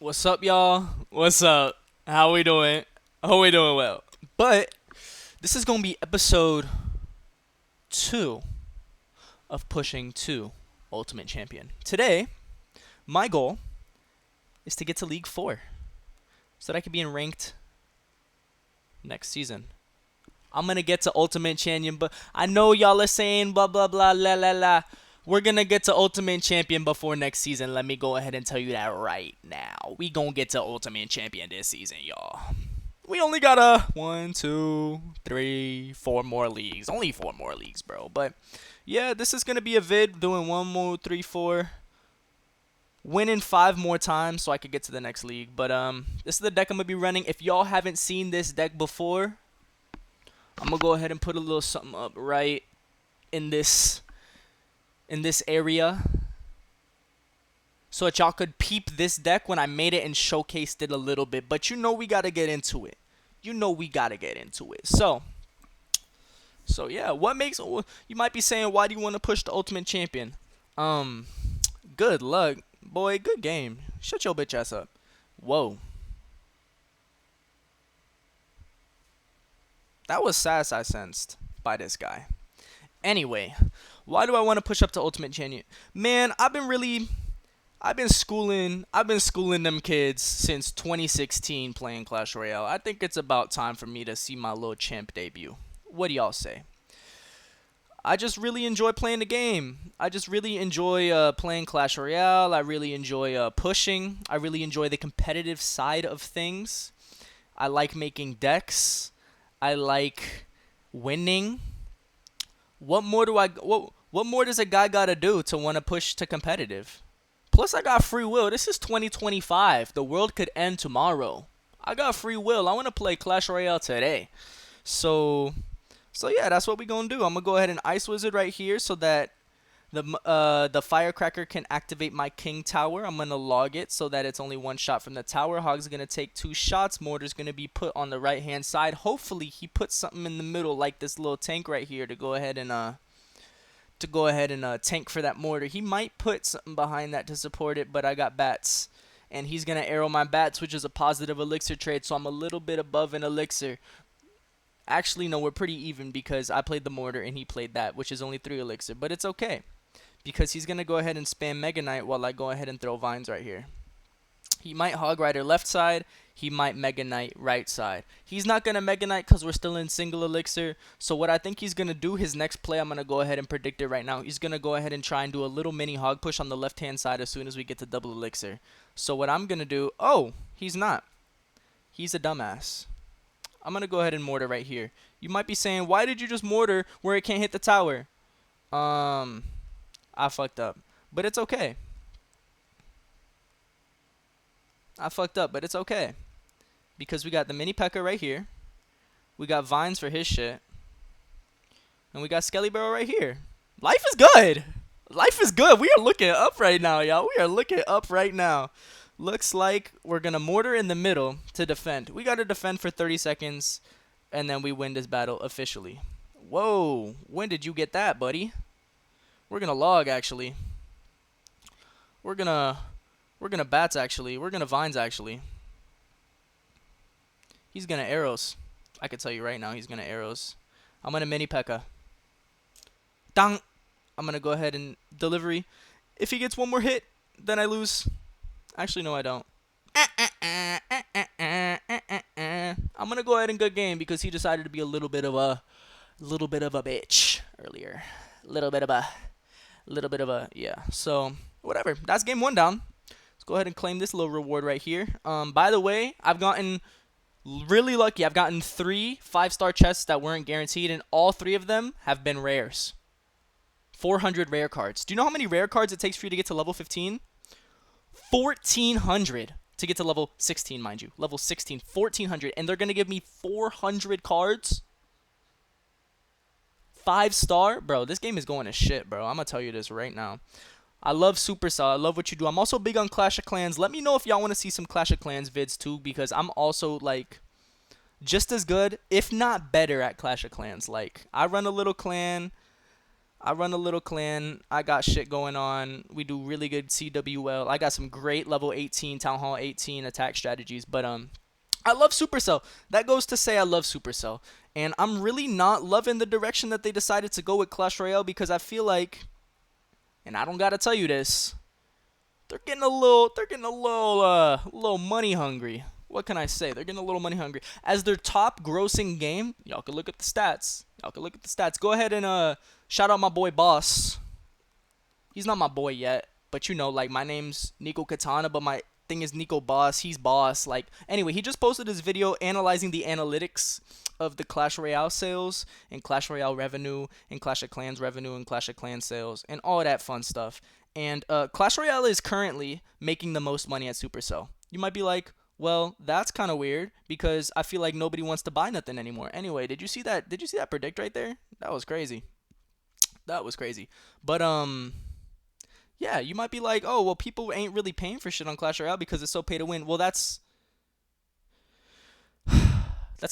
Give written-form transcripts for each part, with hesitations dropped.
What's up, y'all? What's up? How we doing? Hope we doing well. But this is gonna be episode 2 of pushing to Ultimate Champion. Today, my goal is to get to League 4 so that I can be in ranked next season. I'm gonna get to Ultimate Champion, but I know y'all are saying blah blah blah la la la. We're gonna get to Ultimate Champion before next season. Let me go ahead and tell you that right now. We gonna get to Ultimate Champion this season, y'all. We only got a 1, 2, 3, 4 more leagues. Only 4 more leagues, bro. But yeah, this is gonna be a vid doing 1 more, 3, 4, winning 5 more times so I could get to the next league. But this is the deck I'm gonna be running. If y'all haven't seen this deck before, I'm gonna go ahead and put a little something up right in this area so that y'all could peep this deck when I made it and showcased it a little bit. But you know we gotta get into it. So yeah, what makes you might be saying, why do you want to push the Ultimate Champion? Good luck, boy. Good game. Shut your bitch ass up. Whoa. That was sass I sensed by this guy. Anyway, why do I want to push up to Ultimate Champion? Man, I've been schooling them kids since 2016 playing Clash Royale. I think it's about time for me to see my little champ debut. What do y'all say? I just really enjoy playing the game. I just really enjoy playing Clash Royale. I really enjoy pushing. I really enjoy the competitive side of things. I like making decks. I like winning. What more does a guy gotta do to want to push to competitive? Plus, I got free will. This is 2025. The world could end tomorrow. I got free will. I want to play Clash Royale today. So yeah, that's what we gonna do. I'm gonna go ahead and Ice Wizard right here so that the Firecracker can activate my King Tower. I'm gonna log it so that it's only 1 shot from the tower. Hog's gonna take 2 shots. Mortar's gonna be put on the right hand side. Hopefully, he puts something in the middle like this little tank right here to go ahead and tank for that mortar. He might put something behind that to support it, but I got bats. And he's going to arrow my bats, which is a positive elixir trade, so I'm a little bit above an elixir. Actually, no, we're pretty even because I played the mortar and he played that, which is only 3 elixir. But it's okay because he's going to go ahead and spam Mega Knight while I go ahead and throw vines right here. He might Hog Rider left side. He might Mega Knight right side. He's not going to Mega Knight because we're still in single elixir. So what I think he's going to do, his next play, I'm going to go ahead and predict it right now. He's going to go ahead and try and do a little mini Hog push on the left-hand side as soon as we get to double elixir. So what I'm going to do, oh, he's not. He's a dumbass. I'm going to go ahead and mortar right here. You might be saying, why did you just mortar where it can't hit the tower? I fucked up. But it's okay. I fucked up, but it's okay. Because we got the mini P.E.K.K.A right here. We got vines for his shit. And we got Skelly Barrel right here. Life is good. Life is good. We are looking up right now, y'all. We are looking up right now. Looks like we're going to mortar in the middle to defend. We got to defend for 30 seconds. And then we win this battle officially. Whoa. When did you get that, buddy? We're going to log, actually. We're going to bats, actually. We're going to vines, actually. He's going to arrows. I can tell you right now, he's going to arrows. I'm going to mini P.E.K.K.A. Dang. I'm going to go ahead and delivery. If he gets one more hit, then I lose. Actually, no, I don't. I'm going to go ahead and good game because he decided to be a little bit of a bitch earlier. Little bit of a, yeah. So, whatever. That's game 1 down. Let's go ahead and claim this little reward right here. By the way, I've gotten really lucky. I've gotten 3 5-star chests that weren't guaranteed, and all 3 of them have been rares. 400 rare cards. Do you know how many rare cards it takes for you to get to level 15? 1,400 to get to level 16, mind you. Level 16, 1,400. And they're going to give me 400 cards? 5-star? Bro, this game is going to shit, bro. I'm going to tell you this right now. I love Supercell. I love what you do. I'm also big on Clash of Clans. Let me know if y'all want to see some Clash of Clans vids too, because I'm also like just as good, if not better, at Clash of Clans. Like, I run a little clan. I run a little clan. I got shit going on. We do really good CWL. I got some great level 18, Town Hall 18 attack strategies. But I love Supercell. That goes to say I love Supercell. And I'm really not loving the direction that they decided to go with Clash Royale because I feel like, and I don't gotta tell you this, they're getting a little money hungry. What can I say? They're getting a little money hungry. As their top grossing game, y'all can look at the stats. Go ahead and shout out my boy Boss. He's not my boy yet, but you know, like my name's Nico Katana, but my thing is Nico Boss. He's Boss. Like anyway, he just posted his video analyzing the analytics of the Clash Royale sales and Clash Royale revenue and Clash of Clans revenue and Clash of Clans sales and all that fun stuff. And Clash Royale is currently making the most money at Supercell. You might be like, well, that's kind of weird because I feel like nobody wants to buy nothing anymore. Anyway, did you see that? Did you see that predict right there? That was crazy. That was crazy. But yeah, you might be like, oh, well, people ain't really paying for shit on Clash Royale because it's so pay to win. Well, that's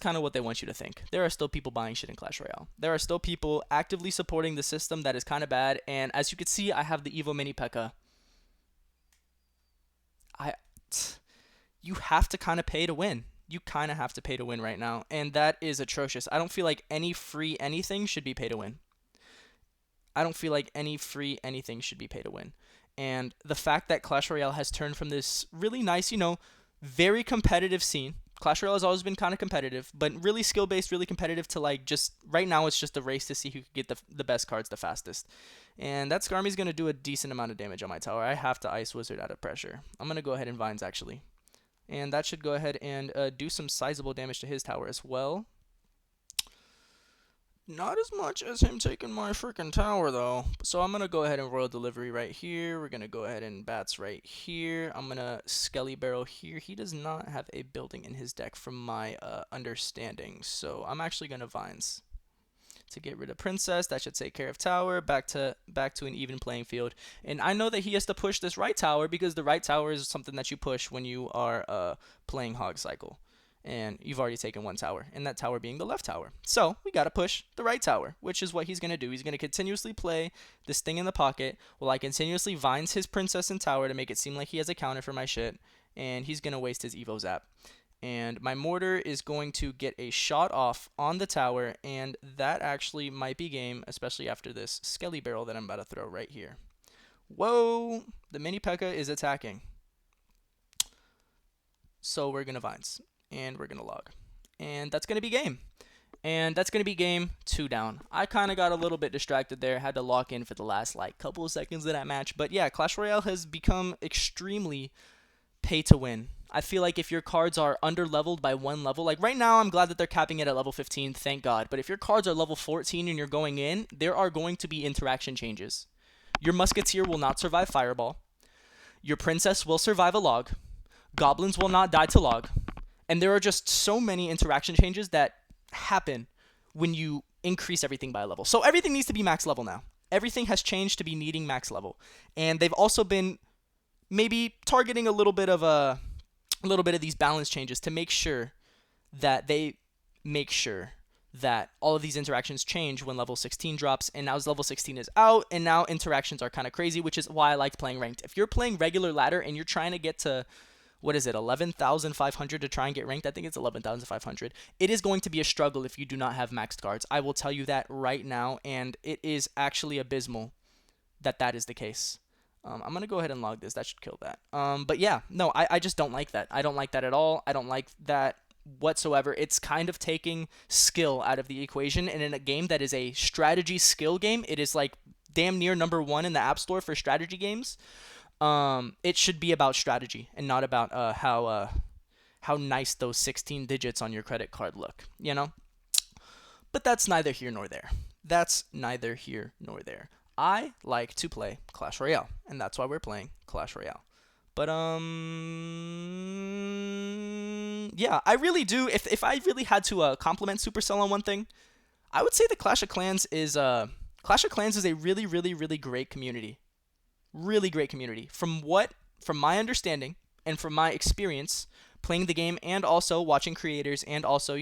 kind of what they want you to think. There are still people buying shit in Clash Royale. There are still people actively supporting the system that is kind of bad. And as you can see, I have the Evo Mini P.E.K.K.A. You have to kind of pay to win. You kind of have to pay to win right now. And that is atrocious. I don't feel like any free anything should be pay to win. I don't feel like any free anything should be pay to win. And the fact that Clash Royale has turned from this really nice, very competitive scene. Clash Royale has always been kind of competitive, but really skill-based, really competitive to like just right now it's just a race to see who can get the best cards the fastest. And that Skarmy's going to do a decent amount of damage on my tower. I have to Ice Wizard out of pressure. I'm going to go ahead and Vines actually. And that should go ahead and do some sizable damage to his tower as well. Not as much as him taking my freaking tower, though. So I'm going to go ahead and Royal Delivery right here. We're going to go ahead and Bats right here. I'm going to Skelly Barrel here. He does not have a building in his deck from my understanding. So I'm actually going to Vines to get rid of Princess. That should take care of tower. Back to an even playing field. And I know that he has to push this right tower because the right tower is something that you push when you are playing Hog Cycle. And you've already taken one tower, and that tower being the left tower. So we got to push the right tower, which is what he's going to do. He's going to continuously play this thing in the pocket while I continuously Vines his Princess and tower to make it seem like he has a counter for my shit, and he's going to waste his Evo Zap. And my Mortar is going to get a shot off on the tower, and that actually might be game, especially after this Skelly Barrel that I'm about to throw right here. Whoa! The Mini P.E.K.K.A. is attacking. So we're going to Vines. And we're going to log. And that's going to be game. And that's going to be game 2 down. I kind of got a little bit distracted there. Had to lock in for the last couple of seconds of that match. But yeah, Clash Royale has become extremely pay to win. I feel like if your cards are under leveled by 1 level, like right now I'm glad that they're capping it at level 15, thank God. But if your cards are level 14 and you're going in, there are going to be interaction changes. Your Musketeer will not survive Fireball. Your Princess will survive a log. Goblins will not die to log. And there are just so many interaction changes that happen when you increase everything by a level. So everything needs to be max level now. Everything has changed to be needing max level. And they've also been maybe targeting a little bit of these balance changes to make sure that all of these interactions change when level 16 drops, and now level 16 is out, and now interactions are kind of crazy, which is why I liked playing ranked. If you're playing regular ladder and you're trying to get to 11,500 to try and get ranked? I think it's 11,500. It is going to be a struggle if you do not have maxed cards. I will tell you that right now, and it is actually abysmal that is the case. I'm going to go ahead and log this. That should kill that. But yeah, no, I just don't like that. I don't like that at all. I don't like that whatsoever. It's kind of taking skill out of the equation, and in a game that is a strategy skill game, it is like damn near #1 in the App Store for strategy games. It should be about strategy and not about how nice those 16 digits on your credit card look, But that's neither here nor there. I like to play Clash Royale, and that's why we're playing Clash Royale. But yeah, I really do. If I really had to compliment Supercell on one thing, I would say that Clash of Clans is a really, really, really great community. Really great community. From my understanding and from my experience playing the game and also watching creators and also,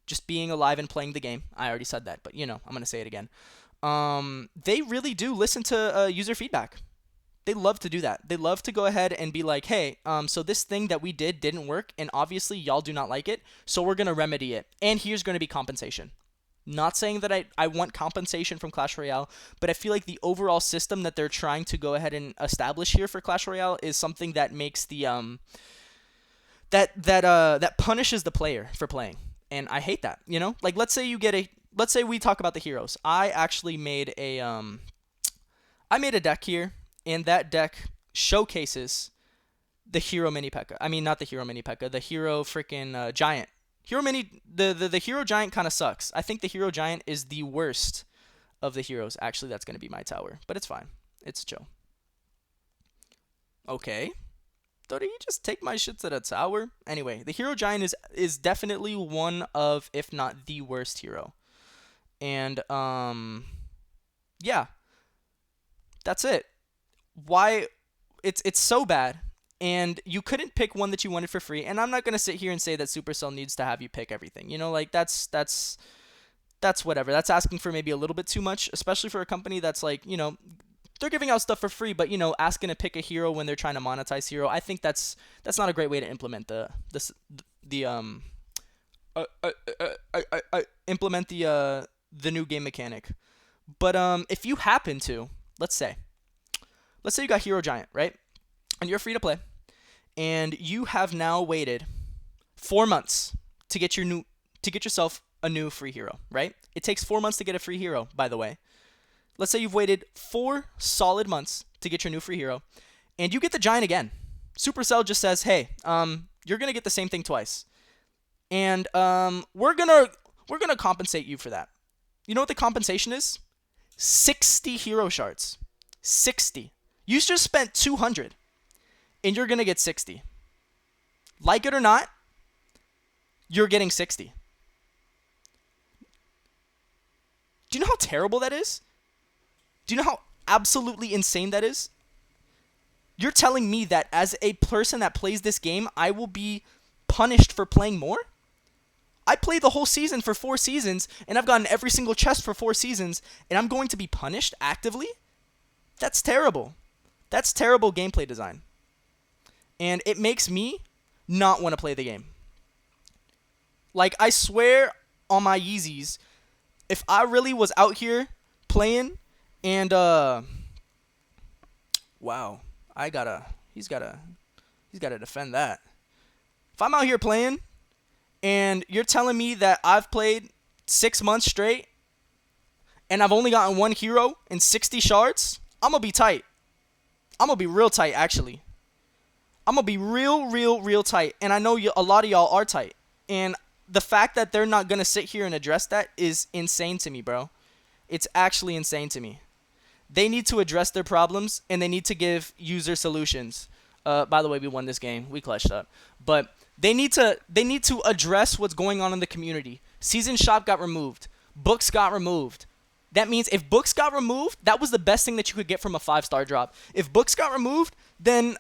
just being alive and playing the game. I already said that, but I'm going to say it again. they really do listen to user feedback. They love to do that. They love to go ahead and be like, hey, so this thing that we didn't work, and obviously y'all do not like it, so we're going to remedy it. And here's going to be compensation. Not saying that I want compensation from Clash Royale, but I feel like the overall system that they're trying to go ahead and establish here for Clash Royale is something that makes the that punishes the player for playing. And I hate that, you know? Like let's say we talk about the heroes. I actually made a deck here, and that deck showcases the hero mini P.E.K.K.A. I mean, not the hero mini P.E.K.K.A, the hero freaking giant. The hero giant kind of sucks. I think the hero giant is the worst of the heroes. Actually, that's going to be my tower, but it's fine. It's chill. Okay. Did you just take my shit to the tower? Anyway, the hero giant is definitely one of, if not the worst hero. And yeah, that's it. Why it's so bad, and you couldn't pick one that you wanted for free. And I'm not gonna sit here and say that Supercell needs to have you pick everything. You know, like that's whatever. That's asking for maybe a little bit too much, especially for a company that's like, you know, they're giving out stuff for free, but you know, asking to pick a hero when they're trying to monetize hero, I think that's not a great way to implement implement the new game mechanic. But if you happen to, let's say you got Hero Giant, right? And you're free to play, and you have now waited 4 months to get yourself a new free hero, right? It takes 4 months to get a free hero, by the way. Let's say you've waited 4 solid months to get your new free hero, and you get the Giant again. Supercell just says, hey, you're gonna get the same thing twice, and we're gonna compensate you for that. You know what the compensation is? 60 hero shards. 60. You just spent 200, and you're gonna get 60. Like it or not, you're getting 60. Do you know how terrible that is? Do you know how absolutely insane that is? You're telling me that as a person that plays this game, I will be punished for playing more? I played the whole season for 4 seasons, and I've gotten every single chest for 4 seasons, and I'm going to be punished actively? That's terrible. That's terrible gameplay design. And it makes me not want to play the game. Like, I swear on my Yeezys, if I really was out here playing and wow, he's gotta defend that. If I'm out here playing and you're telling me that I've played 6 months straight and I've only gotten 1 hero and 60 shards, I'm gonna be tight. I'm gonna be real tight, actually. I'm gonna be real tight, and I know a lot of y'all are tight. And the fact that they're not gonna sit here and address that is insane to me, bro. It's actually insane to me. They need to address their problems, and they need to give user solutions. By the way, we won this game. We clutched up. But they need to address what's going on in the community. Season Shop got removed. Books got removed. That means if books got removed, that was the best thing that you could get from a 5-star drop. If books got removed, then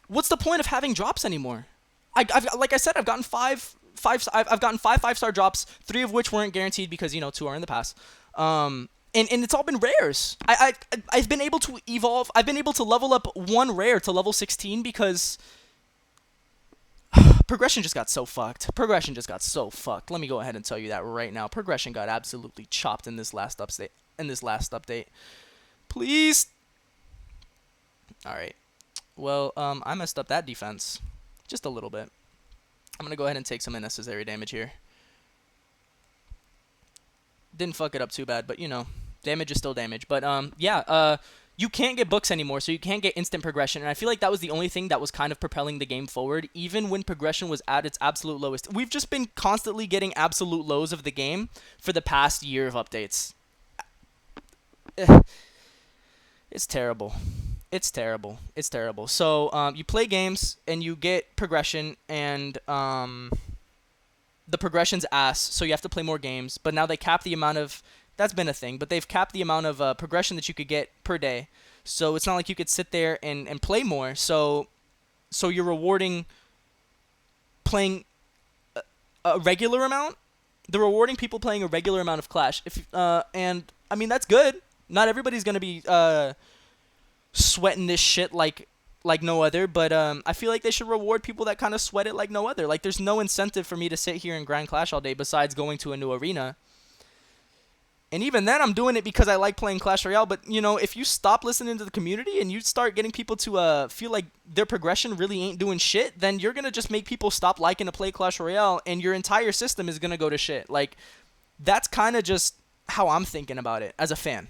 what's the point of having drops anymore? Like I said, I've gotten five 5-star drops, 3 of which weren't guaranteed because, you know, 2 are in the past. And it's all been rares. I've been able to evolve. I've been able to level up 1 rare to level 16 because progression just got so fucked. Let me go ahead and tell you that right now. Progression got absolutely chopped in this last update. Please. All right. Well, I messed up that defense just a little bit. I'm going to go ahead and take some unnecessary damage here. Didn't fuck it up too bad, but, you know, damage is still damage. But, yeah, you can't get books anymore, so you can't get instant progression. And I feel like that was the only thing that was kind of propelling the game forward, even when progression was at its absolute lowest. We've just been constantly getting absolute lows of the game for the past year of updates. It's terrible. It's terrible. So, you play games, and you get progression, and the progression's ass, so you have to play more games. But now they cap the amount of... That's been a thing, but they've capped the amount of progression that you could get per day. So it's not like you could sit there and play more. So you're rewarding playing a regular amount They're rewarding people playing a regular amount of Clash. And I mean that's good. Not everybody's gonna be sweating this shit like no other, but I feel like they should reward people that kind of sweat it like no other. Like there's no incentive for me to sit here and grind Clash all day besides going to a new arena. And even then, I'm doing it because I like playing Clash Royale. But, you know, if you stop listening to the community and you start getting people to feel like their progression really ain't doing shit, then you're going to just make people stop liking to play Clash Royale, and your entire system is going to go to shit. Like, that's kind of just how I'm thinking about it as a fan.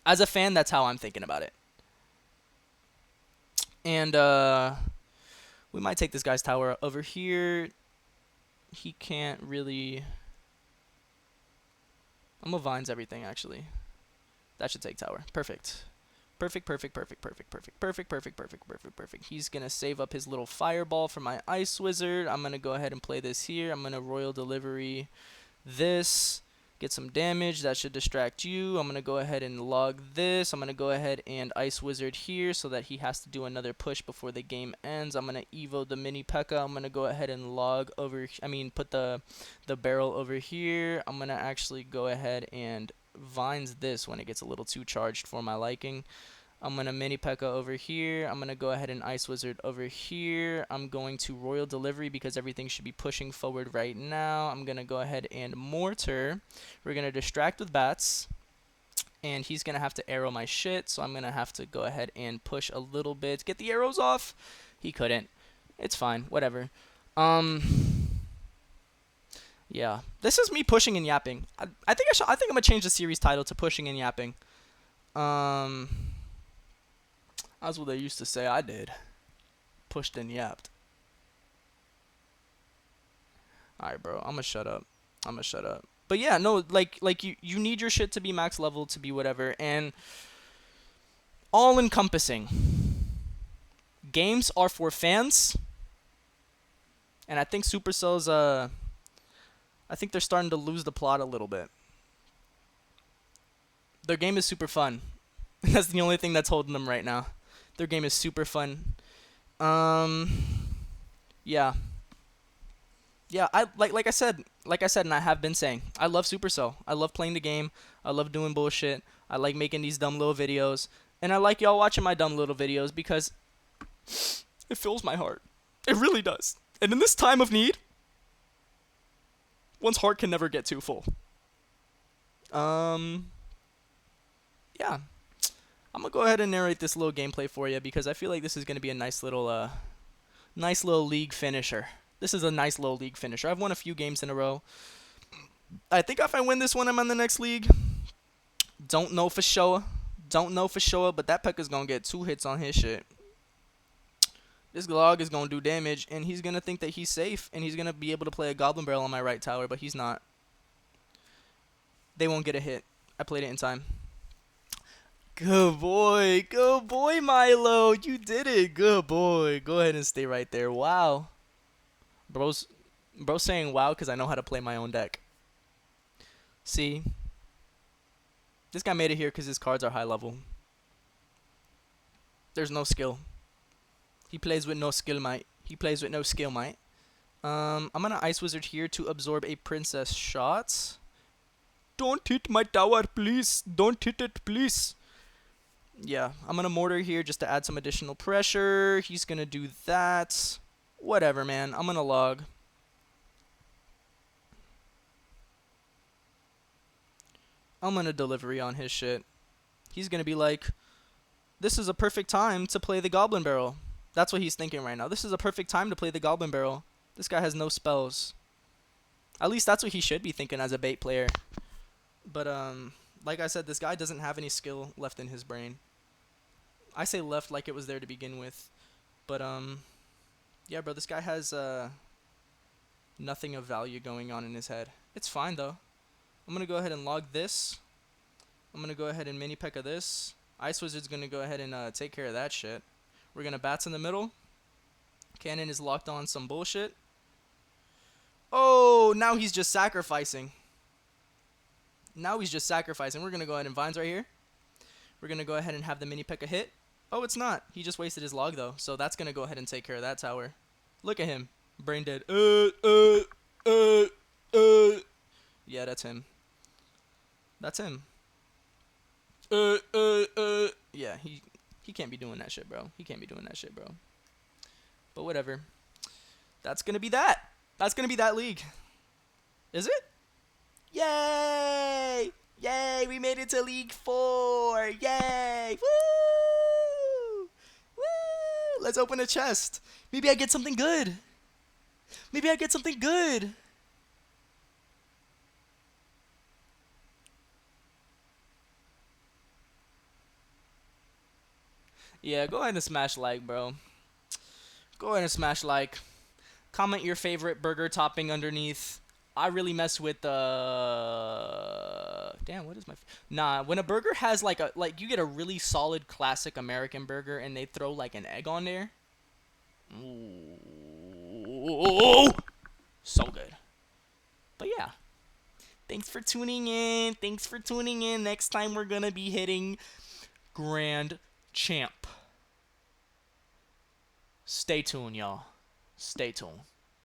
As a fan, that's how I'm thinking about it. And we might take this guy's tower over here. He can't really... I'm gonna vines everything, actually. That should take tower. Perfect. Perfect, perfect, perfect, perfect, perfect, perfect, perfect, perfect, perfect, perfect. He's gonna save up his little fireball for my ice wizard. I'm gonna go ahead and play this here. I'm gonna royal delivery this. Get some damage. That should distract you. I'm gonna go ahead and log this. I'm gonna go ahead and ice wizard here so that he has to do another push before the game ends. I'm gonna evo the mini P.E.K.K.A. I'm gonna go ahead and log over. Put the barrel over here. I'm gonna actually go ahead and vines this when it gets a little too charged for my liking. I'm going to mini P.E.K.K.A. over here. I'm going to go ahead and Ice Wizard over here. I'm going to Royal Delivery because everything should be pushing forward right now. I'm going to go ahead and Mortar. We're going to distract with Bats. And he's going to have to arrow my shit. So I'm going to have to go ahead and push a little bit. Get the arrows off. He couldn't. It's fine. Whatever. Yeah. This is me pushing and yapping. I think I'm going to change the series title to Pushing and Yapping. That's what they used to say I did. Pushed and yapped. Alright, bro. I'm gonna shut up. But yeah, no, like you need your shit to be max level to be whatever. And all encompassing. Games are for fans. And I think Supercell's, I think they're starting to lose the plot a little bit. Their game is super fun. That's the only thing that's holding them right now. Their game is super fun. Yeah. Yeah, like I said, and I have been saying, I love Supercell. I love playing the game. I love doing bullshit. I like making these dumb little videos. And I like y'all watching my dumb little videos because it fills my heart. It really does. And in this time of need, one's heart can never get too full. Yeah. I'm going to go ahead and narrate this little gameplay for you because I feel like this is going to be a nice little league finisher. This is a nice little league finisher. I've won a few games in a row. I think if I win this one, I'm on the next league. Don't know for sure. But that P.E.K.K.A. is going to get 2 hits on his shit. This log is going to do damage, and he's going to think that he's safe, and he's going to be able to play a Goblin Barrel on my right tower, but he's not. They won't get a hit. I played it in time. Good boy, Milo. You did it. Good boy. Go ahead and stay right there. Wow. Bro's saying wow because I know how to play my own deck. See? This guy made it here because his cards are high level. There's no skill. He plays with no skill, mate. I'm going to Ice Wizard here to absorb a Princess shot. Don't hit my tower, please. Don't hit it, please. Yeah, I'm going to Mortar here just to add some additional pressure. He's going to do that. Whatever, man. I'm going to log. I'm going to delivery on his shit. He's going to be like, this is a perfect time to play the Goblin Barrel. That's what he's thinking right now. This is a perfect time to play the Goblin Barrel. This guy has no spells. At least that's what he should be thinking as a bait player. But, like I said, this guy doesn't have any skill left in his brain. I say left like it was there to begin with. But, yeah, bro, this guy has, nothing of value going on in his head. It's fine, though. I'm going to go ahead and log this. I'm going to go ahead and mini P.E.K.K.A. this. Ice Wizard's going to go ahead and take care of that shit. We're going to Bats in the middle. Cannon is locked on some bullshit. Oh, now he's just sacrificing. We're going to go ahead and Vines right here. We're going to go ahead and have the mini P.E.K.K.A. hit. Oh, it's not. He just wasted his log, though. So that's going to go ahead and take care of that tower. Look at him. Brain dead. Yeah, that's him. That's him. Yeah, he can't be doing that shit, bro. He can't be doing that shit, bro. But whatever. That's gonna be that. That's gonna be that league. Is it? Yay! Yay! We made it to League 4. Yay! Woo! Woo! Let's open a chest. Maybe I get something good. Maybe I get something good. Yeah, go ahead and smash like, bro. Go ahead and smash like. Comment your favorite burger topping underneath. I really mess with damn, what is my nah, when a burger has like you get a really solid classic American burger and they throw like an egg on there. Ooh, so good. But yeah, thanks for tuning in. Thanks for tuning in. Next time we're gonna be hitting Grand Champ. Stay tuned, y'all. Stay tuned.